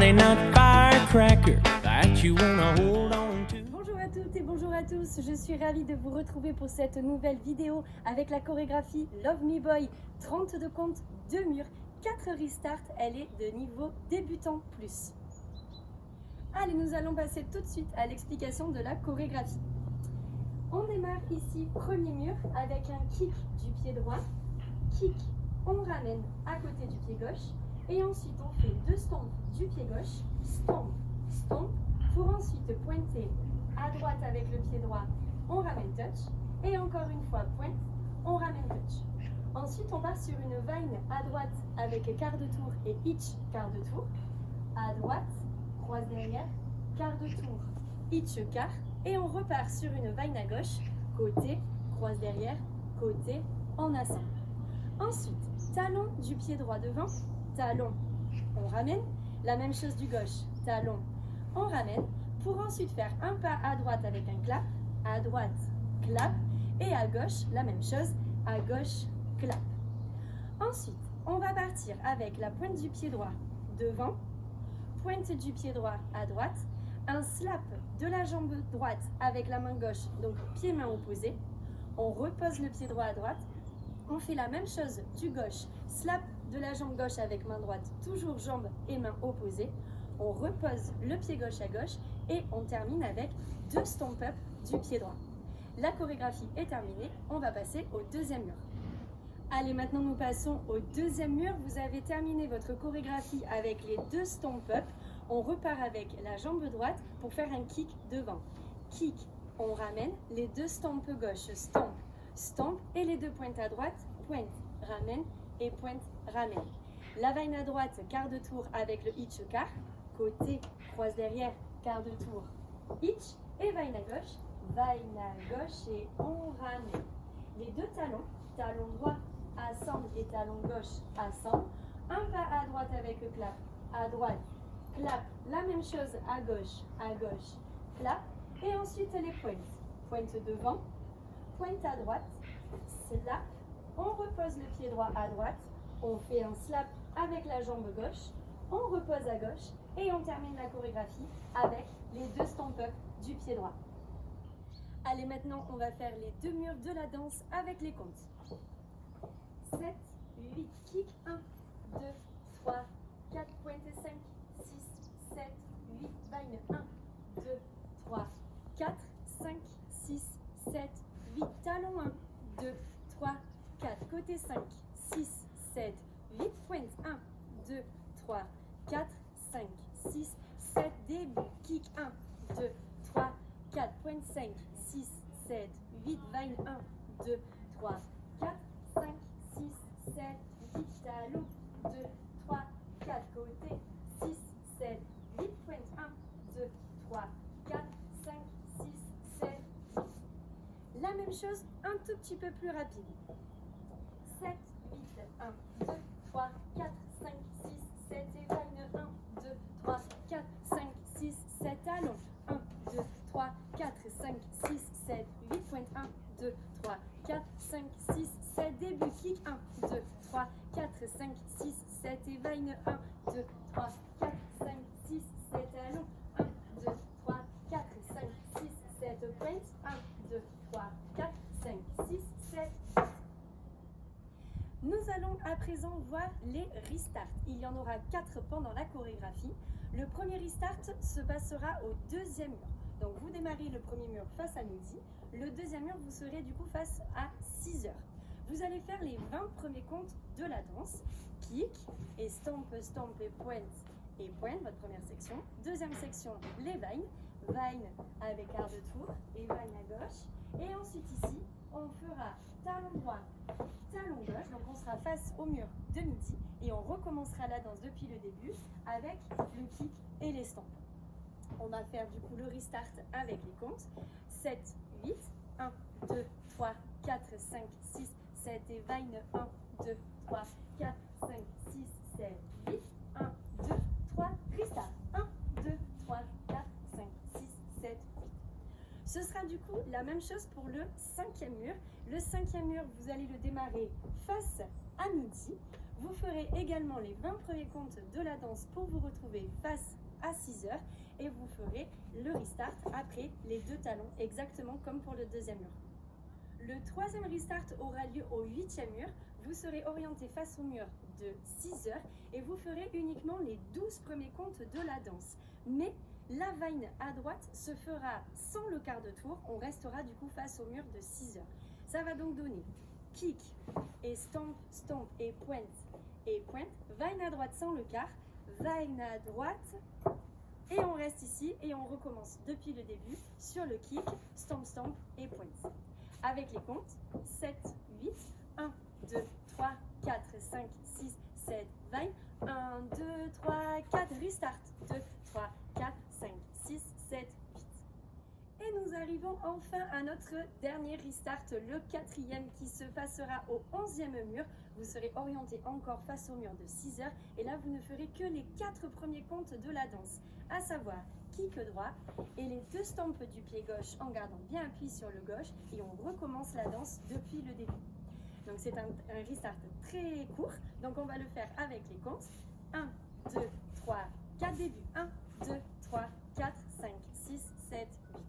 Friday night firecracker that you wanna hold on to. Bonjour à toutes et bonjour à tous, je suis ravie de vous retrouver pour cette nouvelle vidéo avec la chorégraphie Love Me Boy, 32 comptes, 2 murs, 4 restarts, elle est de niveau débutant plus. Allez, nous allons passer tout de suite à l'explication de la chorégraphie. On démarre ici, premier mur, avec un kick du pied droit, kick, on ramène à côté du pied gauche, et ensuite on fait 2 stomps du pied gauche, stomp, stomp, pour ensuite pointer à droite avec le pied droit, on ramène touch, et encore une fois pointe, on ramène touch. Ensuite on part sur une vine à droite avec quart de tour et hitch quart de tour, à droite, croise derrière, quart de tour, hitch quart, et on repart sur une vine à gauche, côté, croise derrière, côté, en ascend. Ensuite, talon du pied droit devant, talon, on ramène, la même chose du gauche, talon, on ramène, pour ensuite faire un pas à droite avec un clap, à droite, clap, et à gauche, la même chose, à gauche, clap. Ensuite, on va partir avec la pointe du pied droit devant, pointe du pied droit à droite, un slap de la jambe droite avec la main gauche, donc pied-main opposé, on repose le pied droit à droite, on fait la même chose du gauche, slap de la jambe gauche avec main droite, toujours jambe et main opposées, on repose le pied gauche à gauche et on termine avec 2 stomp-up du pied droit. La chorégraphie est terminée, on va passer au deuxième mur. Allez, maintenant nous passons au deuxième mur. Vous avez terminé votre chorégraphie avec les 2 stomp-up. On repart avec la jambe droite pour faire un kick devant. Kick, on ramène, les 2 stomp gauche, stomp, stomp, et les 2 pointes à droite, pointe, ramène et pointe, ramène. La vine à droite, quart de tour avec le hitch quart, côté, croise derrière, quart de tour, hitch, et vine à gauche et on ramène. Les 2 talons, talon droit, assemble et talon gauche, assemble. Un pas à droite avec le clap, à droite, clap, la même chose à gauche, clap, et ensuite les pointes. Pointe devant, pointe à droite, slap, on repose le pied droit à droite, on fait un slap avec la jambe gauche, on repose à gauche, et on termine la chorégraphie avec les 2 stomp-up du pied droit. Allez, maintenant on va faire les 2 murs de la danse avec les comptes. 7, 8, kick, 1, 2, 3, 4, pointe, 5, 6, 7, 8, vine, 1, 2, 3, 4, 5, 6, 7, 8, talon, 1, 2, 3, 4, côté 5, 6, 7, 8, pointe, 1, 2, 3, 4, 5, 6, 7, début, kick, 1, 2, 3, 4, pointe, 5, 6, 7, 8, vine, 1, 2, 3, 4, 5, 6, 7, 8, talon, 2, 3, 4, côté, 6, 7, 8, pointe, 1, 2, 3, 4, 5, 6, 7, 8. La même chose, un tout petit peu plus rapide. 7, 8, 1, 2, 3, 4, 5, 6, 7, et vine, 1, 2, 3, 4, 5, 6, 7, talon, 1, 2, 3, 4, 5, 6, 7, 8, pointe, 1, 2, 3, 4, 5, 6, 7, début, kick, 1, 2, 3, 4, 5, 6, 7, et vine, 1, 2, 3, 4, 5, 6, 7, talon, 1, 2, 3, 4, 5, 6, 7, pointe, 1, 2, 3, 4, 5, 6, 7. Nous allons à présent voir les restarts. Il y en aura 4 pendant la chorégraphie. Le premier restart se passera au deuxième mur. Donc vous démarrez le premier mur face à midi. Le deuxième mur, vous serez du coup face à 6 heures. Vous allez faire les 20 premiers comptes de la danse. Kick et stomp, stomp et pointe, votre première section. Deuxième section, les vines. Vine avec quart de tour et vine à gauche. Et ensuite ici, on fera talon droit, talon gauche. Donc on sera face au mur de midi et on recommencera la danse depuis le début avec le kick et les stomps. On va faire du coup le restart avec les comptes. 7, 8, 1, 2, 3, 4, 5, 6, 7 et vine, 1, 2, 3, 4, 5, 6, 7, 8, 1, 2, 3, restart, 1, 2, 3, 4, 5, 6, 7, 8. Ce sera du coup la même chose pour le 5e mur. Le 5e mur, vous allez le démarrer face à midi. Vous ferez également les 20 premiers comptes de la danse pour vous retrouver face à 6 heures et vous ferez le restart après les 2 talons, exactement comme pour le deuxième mur. Le troisième restart aura lieu au 8e mur. Vous serez orienté face au mur de 6 heures et vous ferez uniquement les 12 premiers comptes de la danse. Mais la vine à droite se fera sans le quart de tour, on restera du coup face au mur de 6 heures. Ça va donc donner kick et stomp, stomp et pointe, vine à droite sans le quart, vine à droite, et on reste ici et on recommence depuis le début sur le kick, stomp, stomp et pointe. Avec les comptes, 7, 8, 1, 2, 3, 4, 5, 6, 7, vine, 1, 2, 3, 4, restart, 2, 3, 4, 5, 6, 7, 8. Et nous arrivons enfin à notre dernier restart, le 4e qui se passera au 11e mur. Vous serez orienté encore face au mur de 6 heures et là vous ne ferez que les 4 premiers comptes de la danse, à savoir kick droit et les 2 stomps du pied gauche en gardant bien appuyé sur le gauche et on recommence la danse depuis le début. Donc c'est un restart très court, donc on va le faire avec les comptes 1, 2, 3, 4 début, 1, 2, 3, 4, 5, 6, 7, 8.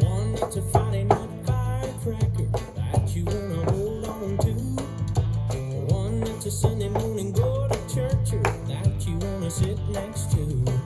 One that's a Friday night firecracker that you wanna hold on to. One that's a Sunday morning go to churcher that you wanna sit next to.